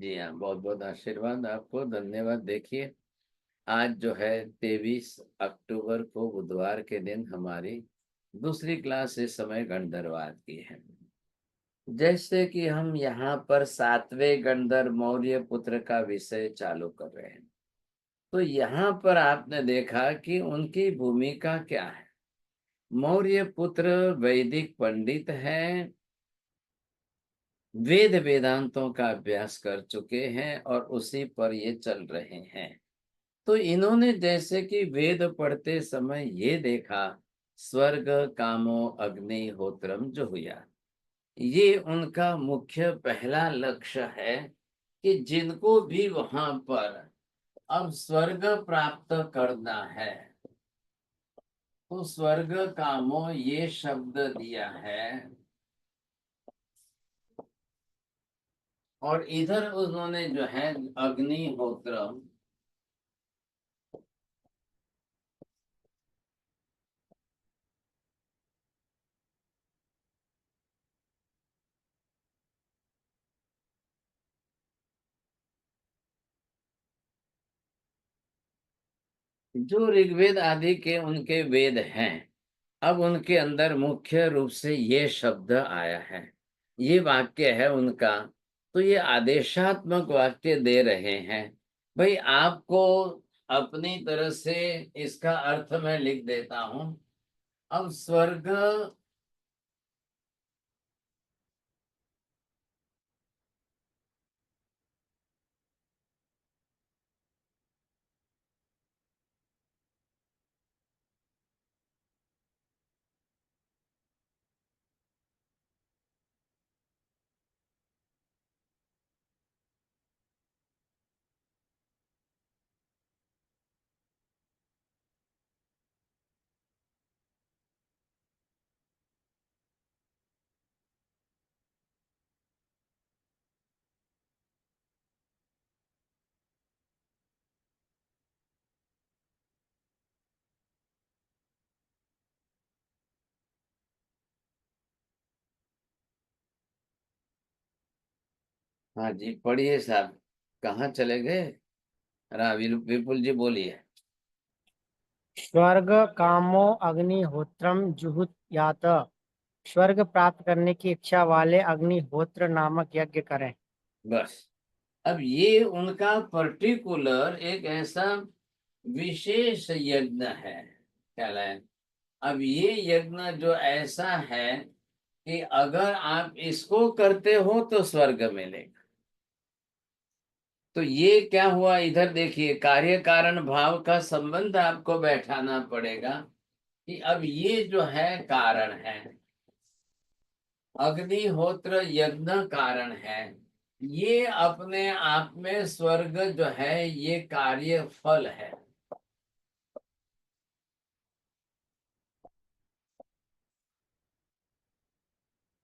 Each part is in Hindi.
जी हाँ, बहुत बहुत आशीर्वाद आपको, धन्यवाद। देखिए, आज जो है 23 अक्टूबर को बुधवार के दिन हमारी दूसरी क्लास इस समय गणधर्वाद की है। जैसे कि हम यहाँ पर सातवें गणधर मौर्य पुत्र का विषय चालू कर रहे हैं, तो यहाँ पर आपने देखा कि उनकी भूमिका क्या है। मौर्य पुत्र वैदिक पंडित हैं, वेद वेदांतों का अभ्यास कर चुके हैं और उसी पर ये चल रहे हैं। तो इन्होंने जैसे कि वेद पढ़ते समय ये देखा, स्वर्ग कामो अग्निहोत्रम जुहुया, ये उनका मुख्य पहला लक्ष्य है कि जिनको भी वहां पर अब स्वर्ग प्राप्त करना है, तो स्वर्ग कामो ये शब्द दिया है। और इधर उन्होंने जो है अग्निहोत्रम, जो ऋग्वेद आदि के उनके वेद हैं, अब उनके अंदर मुख्य रूप से ये शब्द आया है, ये वाक्य है उनका। तो ये आदेशात्मक वाक्य दे रहे हैं। भाई आपको अपनी तरह से इसका अर्थ मैं लिख देता हूं। अब स्वर्ग, हाँ जी पढ़िए साहब, कहाँ चले गए? हाँ विपुल जी बोलिए। स्वर्ग कामो अग्निहोत्रम जुहुयात। स्वर्ग प्राप्त करने की इच्छा वाले अग्निहोत्र नामक यज्ञ करें। बस, अब ये उनका पर्टिकुलर एक ऐसा विशेष यज्ञ है, कहलाए। अब ये यज्ञ जो ऐसा है कि अगर आप इसको करते हो तो स्वर्ग मिलेगा। तो ये क्या हुआ, इधर देखिए, कार्य कारण भाव का संबंध आपको बैठाना पड़ेगा कि अब ये जो है कारण है, अग्निहोत्र यज्ञ कारण है। ये अपने आप में स्वर्ग जो है ये कार्य फल है।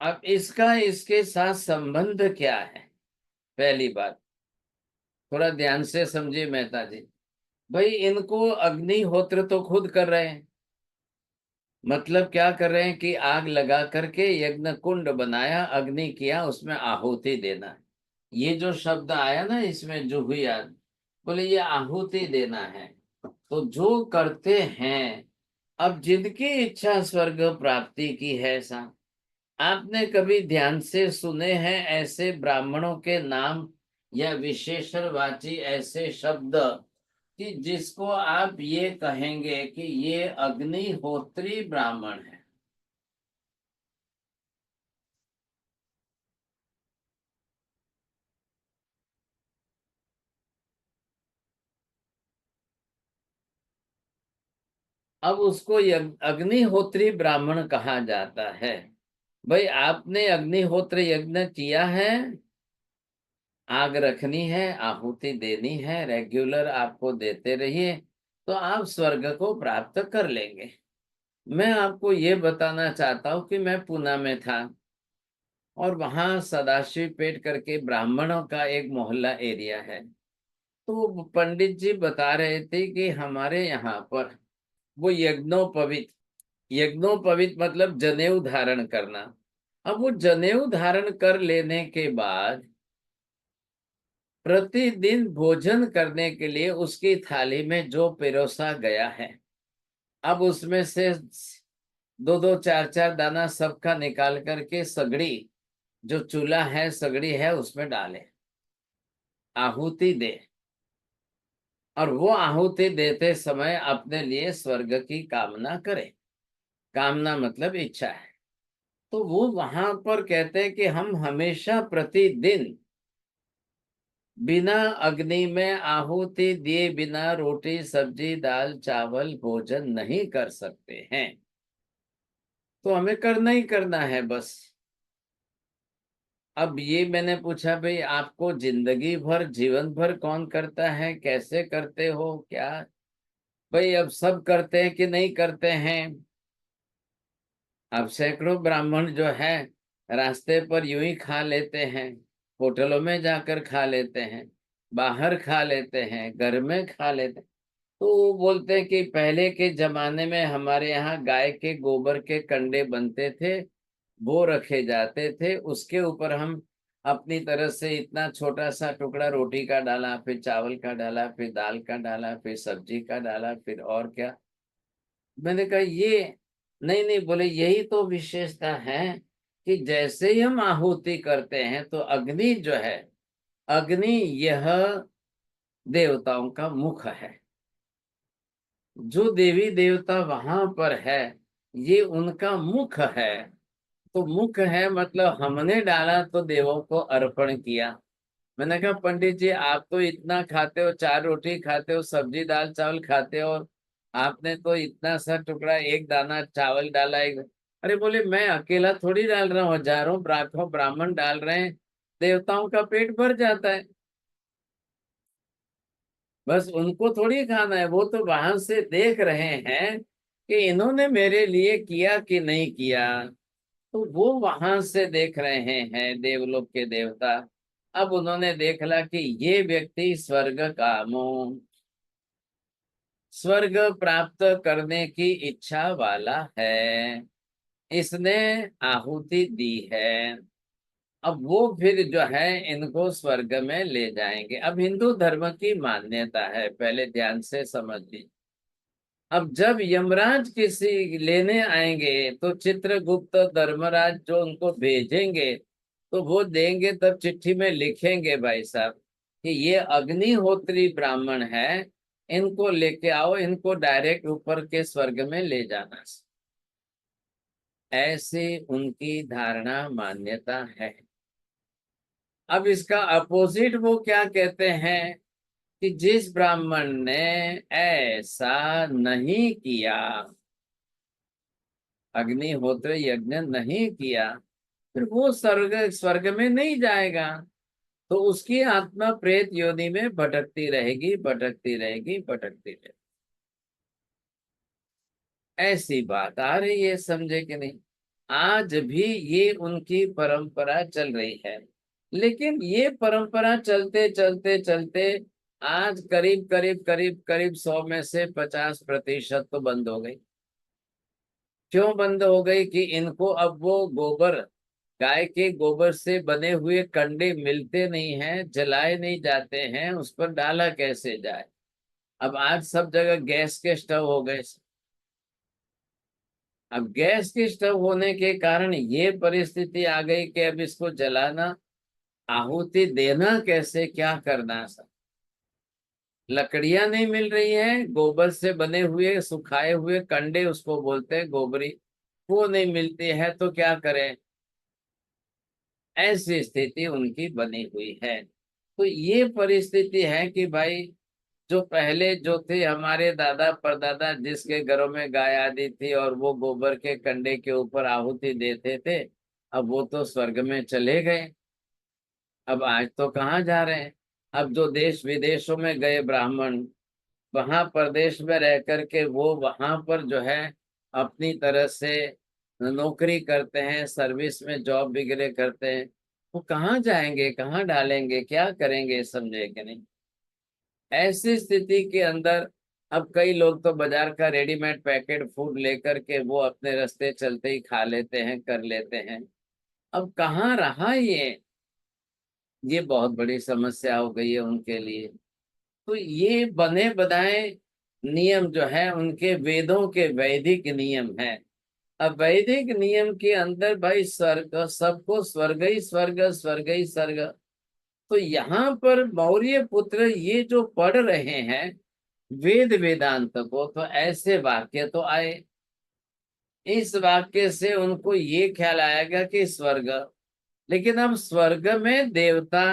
अब इसका इसके साथ संबंध क्या है? पहली बात, थोड़ा ध्यान से समझिए मेहता जी। भाई इनको अग्निहोत्र तो खुद कर रहे हैं, मतलब क्या कर रहे हैं कि आग लगा करके यज्ञ कुंड बनाया, अग्नि किया, उसमें आहुति देना है। ये जो शब्द आया ना इसमें जुहुया, बोले ये आहुति देना है। तो जो करते हैं, अब जिनकी इच्छा स्वर्ग प्राप्ति की है ऐसा, आपने कभी ध्यान से सुने हैं ऐसे ब्राह्मणों के नाम या विशेषणवाची ऐसे शब्द कि जिसको आप ये कहेंगे कि ये अग्निहोत्री ब्राह्मण है? अब उसको अग्निहोत्री ब्राह्मण कहा जाता है। भाई आपने अग्निहोत्र यज्ञ किया है, आग रखनी है, आहुति देनी है, रेगुलर आपको देते रहिए, तो आप स्वर्ग को प्राप्त कर लेंगे। मैं आपको ये बताना चाहता हूँ कि मैं पूना में था और वहां सदाशिव पेट करके ब्राह्मणों का एक मोहल्ला एरिया है। तो पंडित जी बता रहे थे कि हमारे यहाँ पर वो यज्ञोपवीत, यज्ञोपवीत मतलब जनेऊ धारण करना। अब वो जनेऊ धारण कर लेने के बाद प्रतिदिन भोजन करने के लिए उसकी थाली में जो पिरोसा गया है, अब उसमें से दो दो चार चार दाना सबका निकाल करके सगड़ी, जो चूल्हा है सगड़ी है उसमें डाले, आहुति दे। और वो आहुति देते समय अपने लिए स्वर्ग की कामना करे। कामना मतलब इच्छा है। तो वो वहां पर कहते हैं कि हम हमेशा प्रतिदिन बिना अग्नि में आहुति दिए बिना रोटी सब्जी दाल चावल भोजन नहीं कर सकते हैं। तो हमें करना ही करना है बस। अब ये मैंने पूछा, भाई आपको जिंदगी भर जीवन भर कौन करता है, कैसे करते हो क्या? भाई अब सब करते हैं कि नहीं करते हैं? अब सैकड़ों ब्राह्मण जो है रास्ते पर यूं ही खा लेते हैं, होटलों में जाकर खा लेते हैं, बाहर खा लेते हैं, घर में खा लेते हैं। तो वो बोलते हैं कि पहले के जमाने में हमारे यहाँ गाय के गोबर के कंडे बनते थे, वो रखे जाते थे, उसके ऊपर हम अपनी तरफ से इतना छोटा सा टुकड़ा रोटी का डाला, फिर चावल का डाला, फिर दाल का डाला, फिर सब्जी का डाला, फिर और क्या। मैंने कहा ये नहीं नहीं, बोले यही तो विशेषता है कि जैसे ही हम आहुति करते हैं तो अग्नि जो है, अग्नि यह देवताओं का मुख है। जो देवी देवता वहां पर है ये उनका मुख है। तो मुख है मतलब हमने डाला तो देवों को अर्पण किया। मैंने कहा पंडित जी आप तो इतना खाते हो, चार रोटी खाते हो, सब्जी दाल चावल खाते हो, और आपने तो इतना सा टुकड़ा एक दाना चावल डाला एक। अरे बोले मैं अकेला थोड़ी डाल रहा हूँ, हजारों लाखों ब्राह्मण डाल रहे हैं, देवताओं का पेट भर जाता है। बस उनको थोड़ी खाना है, वो तो वहां से देख रहे हैं कि इन्होंने मेरे लिए किया कि नहीं किया। तो वो वहां से देख रहे हैं देवलोक के देवता। अब उन्होंने देखला कि ये व्यक्ति स्वर्ग कामो, स्वर्ग प्राप्त करने की इच्छा वाला है, इसने आहुति दी है। अब वो फिर जो है इनको स्वर्ग में ले जाएंगे। अब हिंदू धर्म की मान्यता है, पहले ध्यान से समझ लीजिए। अब जब यमराज किसी लेने आएंगे तो चित्रगुप्त धर्मराज जो उनको भेजेंगे तो वो देंगे, तब चिट्ठी में लिखेंगे भाई साहब कि ये अग्निहोत्री ब्राह्मण है, इनको लेके आओ, इनको डायरेक्ट ऊपर के स्वर्ग में ले जाना। ऐसी उनकी धारणा मान्यता है। अब इसका अपोजिट वो क्या कहते हैं कि जिस ब्राह्मण ने ऐसा नहीं किया, अग्निहोत्र यज्ञ नहीं किया, फिर वो स्वर्ग स्वर्ग में नहीं जाएगा। तो उसकी आत्मा प्रेत योनि में भटकती रहेगी, भटकती रहेगी, भटकती रहेगी। ऐसी बात आ रही है, समझे कि नहीं? आज भी ये उनकी परंपरा चल रही है। लेकिन ये परंपरा चलते चलते चलते आज करीब करीब करीब करीब 100 में से 50% तो बंद हो गई। क्यों बंद हो गई? कि इनको अब वो गोबर, गाय के गोबर से बने हुए कंडे मिलते नहीं हैं, जलाए नहीं जाते हैं, उस पर डाला कैसे जाए। अब आज सब जगह गैस के स्टव हो गए। अब गैस के स्टव होने के कारण ये परिस्थिति आ गई कि अब इसको जलाना, आहुति देना कैसे, क्या करना सब। लकड़ियां नहीं मिल रही हैं, गोबर से बने हुए सुखाए हुए कंडे, उसको बोलते हैं गोबरी, वो नहीं मिलती है, तो क्या करें। ऐसी स्थिति उनकी बनी हुई है। तो ये परिस्थिति है कि भाई जो पहले जो थे हमारे दादा परदादा, जिसके घरों में गाय आदि थी और वो गोबर के कंडे के ऊपर आहुति देते थे, अब वो तो स्वर्ग में चले गए। अब आज तो कहाँ जा रहे हैं? अब जो देश विदेशों में गए ब्राह्मण, वहां प्रदेश में रह करके वो वहां पर जो है अपनी तरह से नौकरी करते हैं, सर्विस में जॉब वगैरह करते हैं। वो कहाँ जाएंगे, कहाँ डालेंगे, क्या करेंगे, समझे कि नहीं? ऐसी स्थिति के अंदर अब कई लोग तो बाजार का रेडीमेड पैकेट फूड लेकर के वो अपने रास्ते चलते ही खा लेते हैं, कर लेते हैं। अब कहाँ रहा ये? ये बहुत बड़ी समस्या हो गई है उनके लिए। तो ये बने बनाए नियम जो है उनके वेदों के वैदिक नियम है। अब वैदिक नियम के अंदर भाई स्वर्ग, सबको स्वर्ग ही स्वर्ग, स्वर्ग ही स्वर्ग। तो यहाँ पर मौर्य पुत्र ये जो पढ़ रहे हैं वेद वेदांत को, तो ऐसे वाक्य तो आए। इस वाक्य से उनको ये ख्याल आएगा कि स्वर्ग, लेकिन अब स्वर्ग में देवता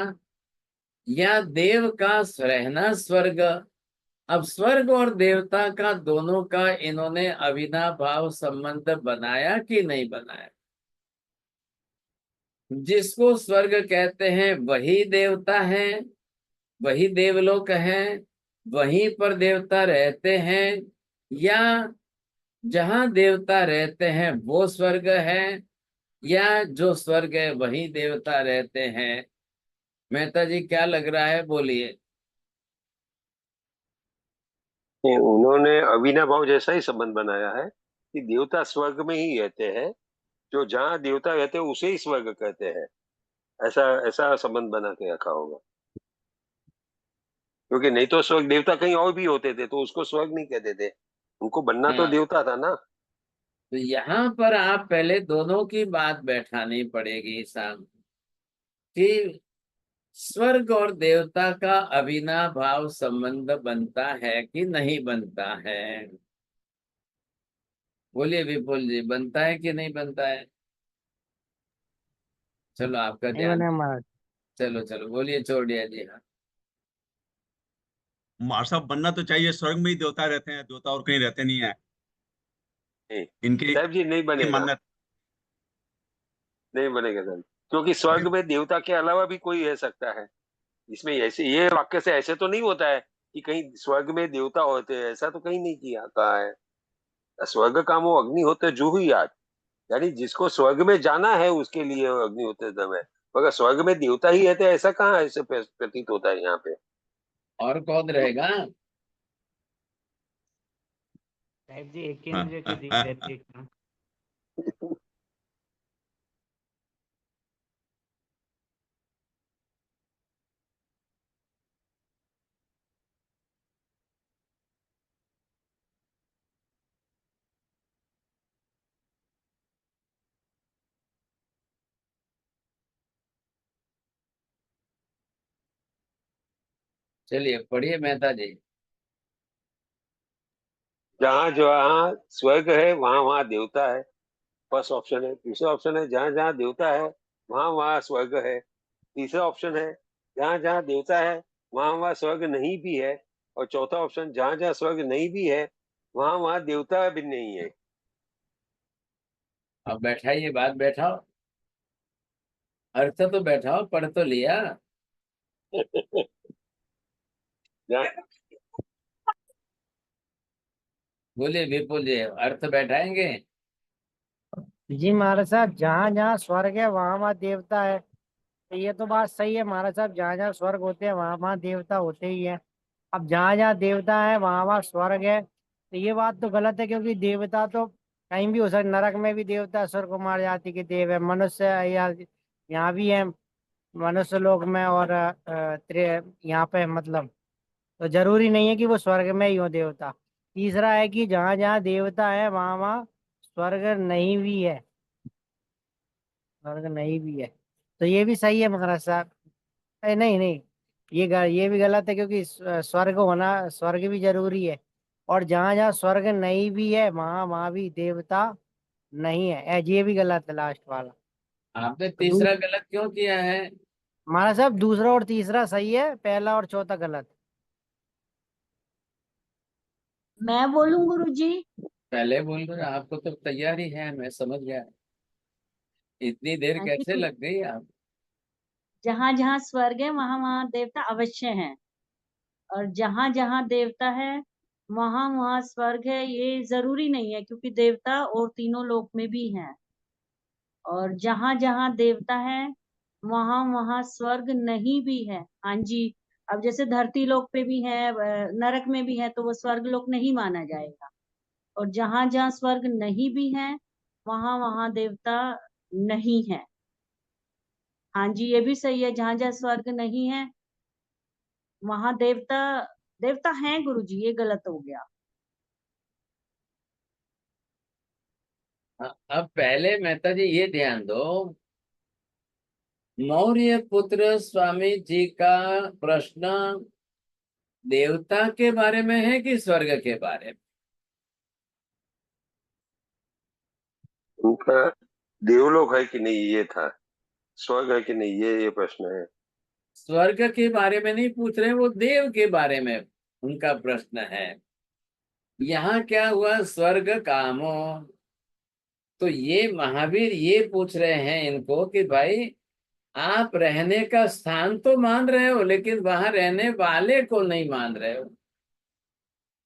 या देव का रहना स्वर्ग। अब स्वर्ग और देवता का दोनों का इन्होंने अविनाभाव संबंध बनाया कि नहीं बनाया। जिसको स्वर्ग कहते हैं वही देवता है, वही देवलोक है, वहीं पर देवता रहते हैं, या जहां देवता रहते हैं वो स्वर्ग है, या जो स्वर्ग है वही देवता रहते हैं। मेहता जी क्या लग रहा है, बोलिए। ये उन्होंने अविनाभाव जैसा ही संबंध बनाया है कि देवता स्वर्ग में ही रहते हैं, जो जहाँ देवता रहते हैं उसे ही स्वर्ग कहते हैं। ऐसा ऐसा संबंध बना के रखा होगा, क्योंकि नहीं तो स्वर्ग देवता कहीं और भी होते थे तो उसको स्वर्ग नहीं कहते थे, उनको बनना तो हाँ, देवता था ना। तो यहाँ पर आप पहले दोनों की बात बैठानी पड़ेगी साहब, कि स्वर्ग और देवता का अविनाभाव संबंध बनता है कि नहीं बनता है। बोलिए विपुल जी, बनता है कि नहीं बनता है? चलो आपका नहीं ध्यान। बने महाराज। चलो चलो बोलिए चौड़िया जी। हाँ, हमारे साहब बनना तो चाहिए, स्वर्ग में ही देवता रहते हैं, देवता और कहीं रहते नहीं है। नहीं इनके साहब जी, नहीं ये बनेगा। मानना। नहीं बनेगा साहब, क्योंकि अभी स्वर्ग में देवता के अलावा भी कोई रह सकता है। इसमें ऐसे ये वाक्य से ऐसे तो नहीं होता है कि कहीं स्वर्ग में देवता होते हैं, ऐसा तो कहीं नहीं किया कहा है। स्वर्ग कामो अग्निहोत्र जुहुयात, यानी जिसको स्वर्ग में जाना है उसके लिए अग्निहोत्र दम है। मगर स्वर्ग में देवता ही रहते हैं ऐसा कहाँ ऐसे प्रतीत होता है यहाँ पे। और कौन रहेगा? साहब जी एक हाँ, इंद्रिय की हाँ, दी हाँ, रहती हाँ। है क्या? चलिए पढ़िए मेहता जी। जहाँ जहाँ स्वर्ग है वहां वहां देवता है, फर्स्ट ऑप्शन है। दूसरा ऑप्शन है जहाँ जहाँ देवता है वहां वहां स्वर्ग है। तीसरा ऑप्शन है जहाँ जहाँ देवता है वहां वहां स्वर्ग नहीं भी है। और चौथा ऑप्शन जहाँ जहाँ स्वर्ग नहीं भी है वहां वहां देवता भी नहीं है। अब बैठाइए, बात बैठाओ, अर्थ तो बैठाओ, पढ़ तो लिया। जहाँ- बोलिए विपुल जी, अर्थ बैठाएंगे। जी महाराज साहब, जहाँ जहाँ स्वर्ग है वहाँ वहाँ देवता है, तो ये तो बात सही है महाराज साहब। जहाँ जहाँ स्वर्ग होते हैं वहाँ वहाँ देवता होते ही है। अब जहाँ जहाँ देवता है वहाँ वहाँ स्वर्ग है, तो ये बात तो गलत है, क्योंकि देवता तो कहीं भी हो सकते। नरक में भी देवता असुर कुमार जाति के देव है, मनुष्य या यहाँ भी है, मनुष्य लोक में और यहाँ पे मतलब, तो जरूरी नहीं है कि वो स्वर्ग में ही हो देवता। तीसरा है कि जहाँ जहाँ देवता है वहाँ वहाँ स्वर्ग नहीं भी है, स्वर्ग नहीं भी है। तो ये भी सही है महाराज साहब। नहीं नहीं, ये भी गलत है, क्योंकि स्वर्ग होना, स्वर्ग भी जरूरी है। और जहाँ जहाँ स्वर्ग नहीं भी है वहाँ वहाँ भी देवता नहीं है। ये भी गलत है लास्ट वाला। आपने तो तीसरा गलत क्यों किया है? महाराज साहब दूसरा और तीसरा सही है, पहला और चौथा गलत। मैं बोलूं गुरुजी? पहले बोल रहे, आपको तो तैयारी है, मैं समझ गया। इतनी देर हाँ जी, कैसे लग गई आप? जहाँ जहाँ स्वर्ग है वहां वहां देवता अवश्य हैं, और जहाँ जहाँ देवता है वहां वहां स्वर्ग है, ये जरूरी नहीं है, क्योंकि देवता और तीनों लोक में भी हैं। और जहाँ जहाँ देवता है वहां वहां स्वर्ग नहीं भी है। हाँ जी। अब जैसे धरती लोक पे भी है, नरक में भी है, तो वो स्वर्ग लोक नहीं माना जाएगा। और जहाँ जहाँ स्वर्ग नहीं भी है वहां वहां देवता नहीं है। हाँ जी, ये भी सही है, जहाँ जहाँ स्वर्ग नहीं है वहां देवता देवता हैं गुरुजी, ये गलत हो गया। अब पहले मेहता जी ये ध्यान दो, मौर्य पुत्र स्वामी जी का प्रश्न देवता के बारे में है कि स्वर्ग के बारे में? उनका देवलोक है कि नहीं ये था, स्वर्ग है कि नहीं ये प्रश्न है। स्वर्ग के बारे में नहीं पूछ रहे, वो देव के बारे में उनका प्रश्न है। यहाँ क्या हुआ, स्वर्ग कामो। तो ये महावीर ये पूछ रहे हैं इनको कि भाई आप रहने का स्थान तो मान रहे हो, लेकिन वहां रहने वाले को नहीं मान रहे हो।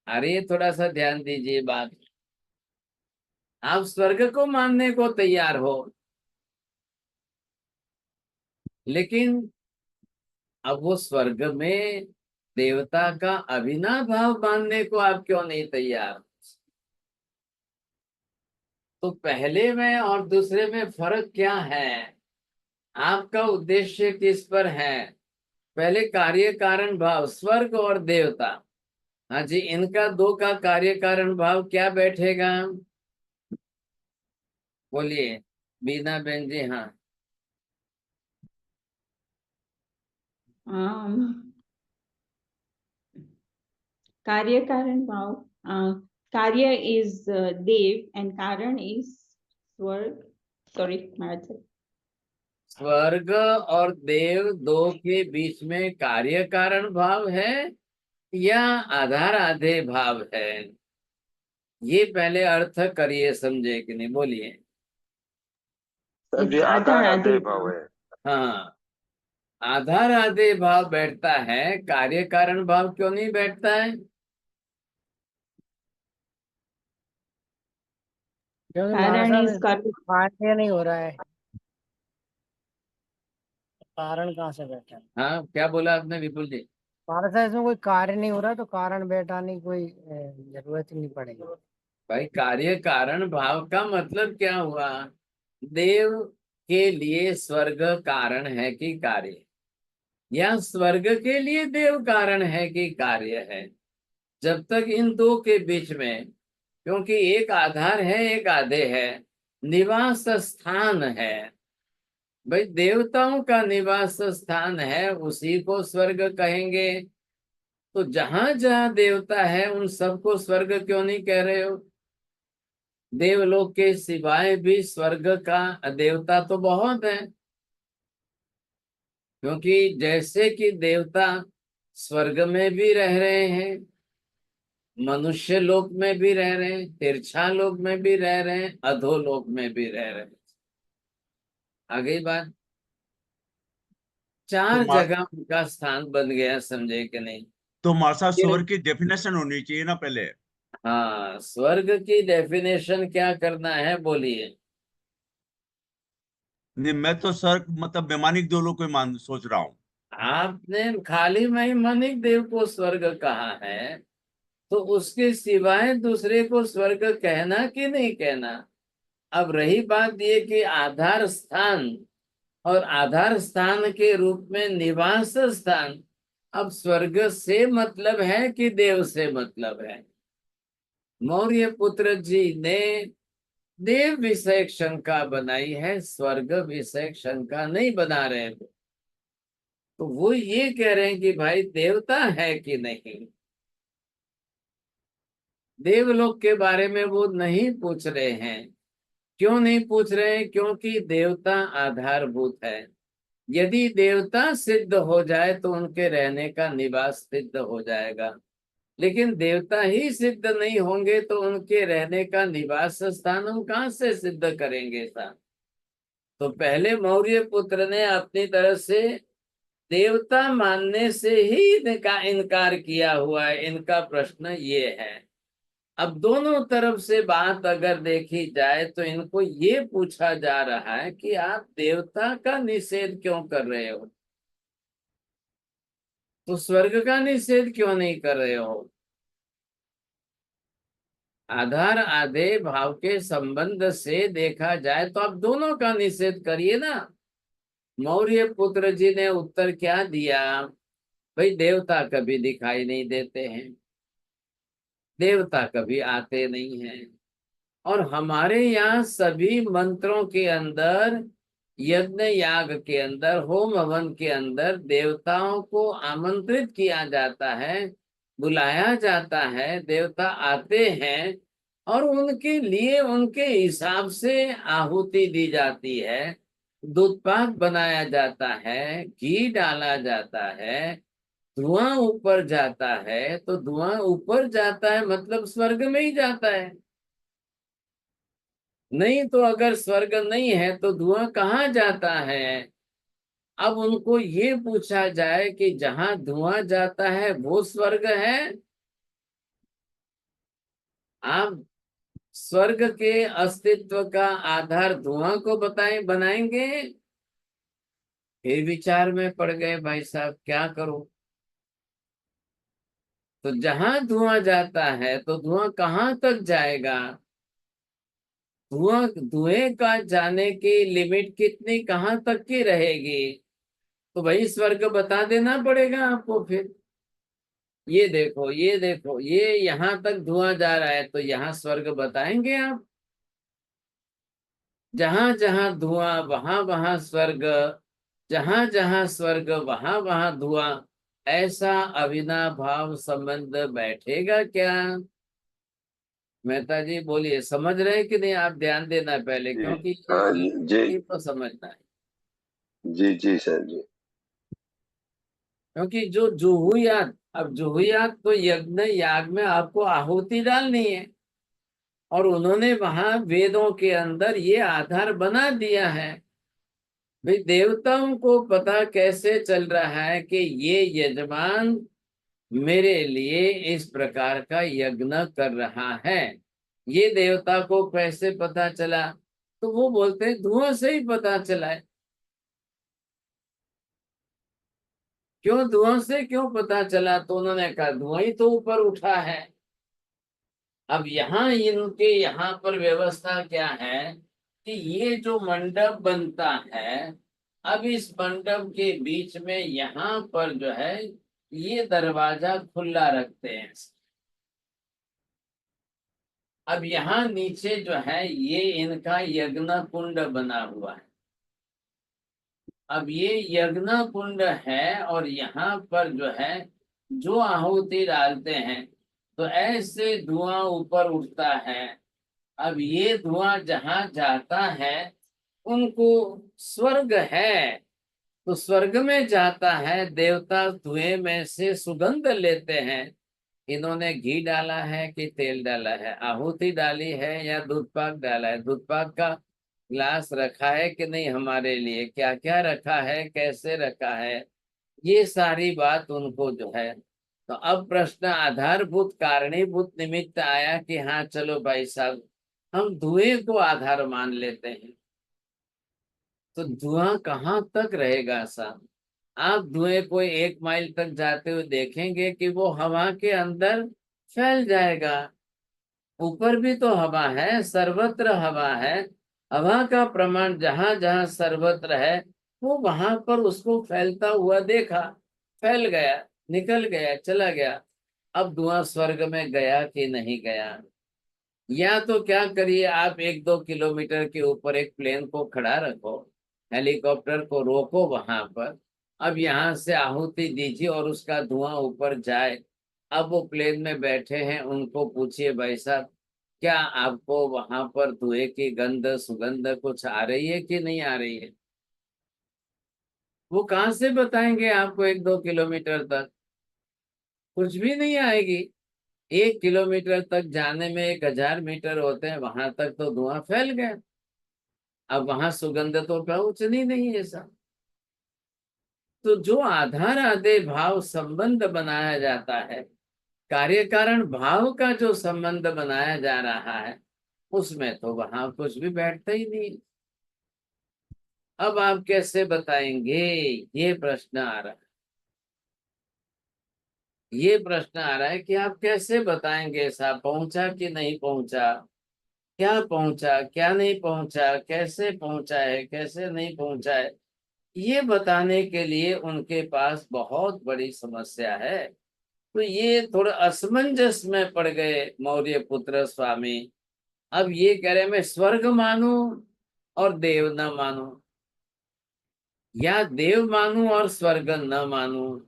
अरे थोड़ा सा ध्यान दीजिए बात। आप स्वर्ग को मानने को तैयार हो, लेकिन अब वो स्वर्ग में देवता का अविनाभाव मानने को आप क्यों नहीं तैयार? तो पहले में और दूसरे में फर्क क्या है? आपका उद्देश्य किस पर है? पहले कार्य कारण भाव, स्वर्ग और देवता, हाँ जी, इनका दो का कार्य कारण भाव क्या बैठेगा? बोलिए बीना बहन जी। हाँ, um, कार्य कारण भाव, कार्य is देव and कारण is स्वर्ग, sorry महाराज। स्वर्ग और देव दो के बीच में कार्य कारण भाव है या आधार आधे भाव है? ये पहले अर्थ करिए, समझे कि नहीं? बोलिए। सब ये आधार आधार आधे आधे भाव है। हाँ, आधार आधे भाव बैठता है, कार्य कारण भाव क्यों नहीं बैठता है? क्योंकि महाराज कारण साहब is इसमें कर्म। कार्य नहीं हो रहा है, कारण कहाँ से बैठा है? हाँ, क्या बोला आपने विपुल जी? महाराज साहब इसमें कोई कार्य नहीं हो रहा, तो कारण बैठाने की कोई जरूरत ही नहीं पड़ेगी। भाई कार्य कारण भाव का मतलब क्या हुआ? देव के लिए स्वर्ग कारण है कि कार्य, या स्वर्ग के लिए देव कारण है कि कार्य है? जब तक इन दो के बीच में, क्योंकि एक आधार है एक आधे है, निवास स्थान है, भाई देवताओं का निवास स्थान है, उसी को स्वर्ग कहेंगे। तो जहां जहां देवता है उन सबको स्वर्ग क्यों नहीं कह रहे हो? देवलोक के सिवाय भी स्वर्ग का देवता तो बहुत है, क्योंकि जैसे कि देवता स्वर्ग में भी रह रहे हैं, मनुष्य लोक में भी रह रहे हैं, तिरछा लोक में भी रह रहे हैं, अधोलोक में भी रह रहे हैं। आ गई बात? तो चार मार जगह उनका स्थान बन गया, समझे कि नहीं? तो मार्शल फिर स्वर्ग की डेफिनेशन होनी चाहिए ना पहले। हाँ, स्वर्ग की डेफिनेशन क्या करना है, बोलिए। नहीं, मैं तो स्वर्ग मतलब वैमानिक दो लोग को मान सोच रहा हूँ। आपने खाली महिमानिक देव को स्वर्ग कहा है, तो उसके सिवाय दूसरे को स्वर्ग कहना कि नहीं कहना? अब रही बात ये कि आधार स्थान और आधार स्थान के रूप में निवास स्थान, अब स्वर्ग से मतलब है कि देव से मतलब है? मौर्य पुत्र जी ने देव विषयक शंका बनाई है, स्वर्ग विषयक शंका नहीं बना रहे हैं। तो वो ये कह रहे हैं कि भाई देवता है कि नहीं, देवलोक के बारे में वो नहीं पूछ रहे हैं। क्यों नहीं पूछ रहे हैं? क्योंकि देवता आधारभूत है। यदि देवता सिद्ध हो जाए तो उनके रहने का निवास सिद्ध हो जाएगा, लेकिन देवता ही सिद्ध नहीं होंगे तो उनके रहने का निवास स्थान हम कहाँ से सिद्ध करेंगे साहब? तो पहले मौर्य पुत्र ने अपनी तरफ से देवता मानने से ही इनका इनकार किया हुआ है। इनका प्रश्न ये है। अब दोनों तरफ से बात अगर देखी जाए तो इनको ये पूछा जा रहा है कि आप देवता का निषेध क्यों कर रहे हो, तो स्वर्ग का निषेध क्यों नहीं कर रहे हो? आधार आधे भाव के संबंध से देखा जाए तो आप दोनों का निषेध करिए ना। मौर्य पुत्र जी ने उत्तर क्या दिया? भाई देवता कभी दिखाई नहीं देते हैं, देवता कभी आते नहीं हैं, और हमारे यहाँ सभी मंत्रों के अंदर, यज्ञ याग के अंदर, होम हवन के अंदर देवताओं को आमंत्रित किया जाता है, बुलाया जाता है, देवता आते हैं और उनके लिए उनके हिसाब से आहुति दी जाती है, दूध पाक बनाया जाता है, घी डाला जाता है, धुआं ऊपर जाता है। तो धुआं ऊपर जाता है मतलब स्वर्ग में ही जाता है, नहीं तो अगर स्वर्ग नहीं है तो धुआं कहाँ जाता है? अब उनको ये पूछा जाए कि जहां धुआं जाता है वो स्वर्ग है? आप स्वर्ग के अस्तित्व का आधार धुआं को बनाएंगे? फिर विचार में पड़ गए भाई साहब, क्या करूं? तो जहां धुआं जाता है तो धुआं कहाँ तक जाएगा? धुएं का जाने की लिमिट कितनी, कहाँ तक की रहेगी? तो भाई स्वर्ग बता देना पड़ेगा आपको फिर। ये देखो, ये देखो, ये यहां तक धुआं जा रहा है तो यहाँ स्वर्ग बताएंगे आप? जहां जहां धुआं वहां वहां स्वर्ग, जहां जहां स्वर्ग वहां वहां धुआं, ऐसा अविनाभाव संबंध बैठेगा क्या? मेहता जी बोलिए, समझ रहे हैं कि नहीं? आप ध्यान देना पहले, जी क्योंकि हाँ जी ये तो समझना है। जी जी सर जी। क्योंकि जो जुहुयात, अब जुहुयात तो यज्ञ याग में आपको आहुति डालनी है, और उन्होंने वहां वेदों के अंदर ये आधार बना दिया है। भाई देवताओं को पता कैसे चल रहा है कि ये यजमान मेरे लिए इस प्रकार का यज्ञ कर रहा है? ये देवता को कैसे पता चला? तो वो बोलते हैं धुआं से ही पता चला है। क्यों धुआं से क्यों पता चला? तो उन्होंने कहा धुआं ही तो ऊपर उठा है। अब यहाँ इनके यहाँ पर व्यवस्था क्या है कि ये जो मंडप बनता है, अब इस मंडप के बीच में यहाँ पर जो है ये दरवाजा खुला रखते हैं। अब यहाँ नीचे जो है ये इनका यज्ञ कुंड बना हुआ है। अब ये यज्ञ कुंड है और यहाँ पर जो है जो आहुति डालते हैं तो ऐसे धुआं ऊपर उठता है। अब ये धुआं जहां जाता है उनको स्वर्ग है, तो स्वर्ग में जाता है, देवता धुएं में से सुगंध लेते हैं। इन्होंने घी डाला है कि तेल डाला है, आहुति डाली है या दूध पाक डाला है, दूध पाक का ग्लास रखा है कि नहीं हमारे लिए, क्या क्या रखा है, कैसे रखा है, ये सारी बात उनको जो है। तो अब प्रश्न आधारभूत कारणीभूत निमित्त आया कि हाँ चलो भाई साहब हम धुएं को आधार मान लेते हैं। तो धुआं कहाँ तक रहेगा साहब? आप धुएं को 1 माइल तक जाते हुए देखेंगे कि वो हवा के अंदर फैल जाएगा। ऊपर भी तो हवा है, सर्वत्र हवा है। हवा का प्रमाण जहां जहां सर्वत्र है वो वहां पर उसको फैलता हुआ देखा, फैल गया, निकल गया, चला गया। अब धुआं स्वर्ग में गया कि नहीं गया? या तो क्या करिए, आप 1-2 किलोमीटर के ऊपर एक प्लेन को खड़ा रखो, हेलीकॉप्टर को रोको वहां पर, अब यहाँ से आहुति दीजिए और उसका धुआं ऊपर जाए। अब वो प्लेन में बैठे हैं, उनको पूछिए भाई साहब क्या आपको वहां पर धुएं की गंध सुगंध कुछ आ रही है कि नहीं आ रही है? वो कहाँ से बताएंगे आपको? 1-2 किलोमीटर तक कुछ भी नहीं आएगी। 1 किलोमीटर तक जाने में 1000 मीटर होते हैं, वहां तक तो धुआं फैल गया। अब वहां सुगंध तो पहुंचनी नहीं है साहब। तो जो आधार आदे भाव संबंध बनाया जाता है, कार्य कारण भाव का जो संबंध बनाया जा रहा है, उसमें तो वहां कुछ भी बैठता ही नहीं। अब आप कैसे बताएंगे? ये प्रश्न आ रहा है, ये प्रश्न आ रहा है कि आप कैसे बताएंगे साहब पहुंचा कि नहीं पहुंचा, क्या पहुंचा क्या नहीं पहुंचा, कैसे पहुंचा है कैसे नहीं पहुंचा है। ये बताने के लिए उनके पास बहुत बड़ी समस्या है। तो ये थोड़ा असमंजस में पड़ गए मौर्य पुत्र स्वामी। अब ये कह रहे मैं स्वर्ग मानूं और देव न मानूं, या देव मानूं और स्वर्ग न मानूं।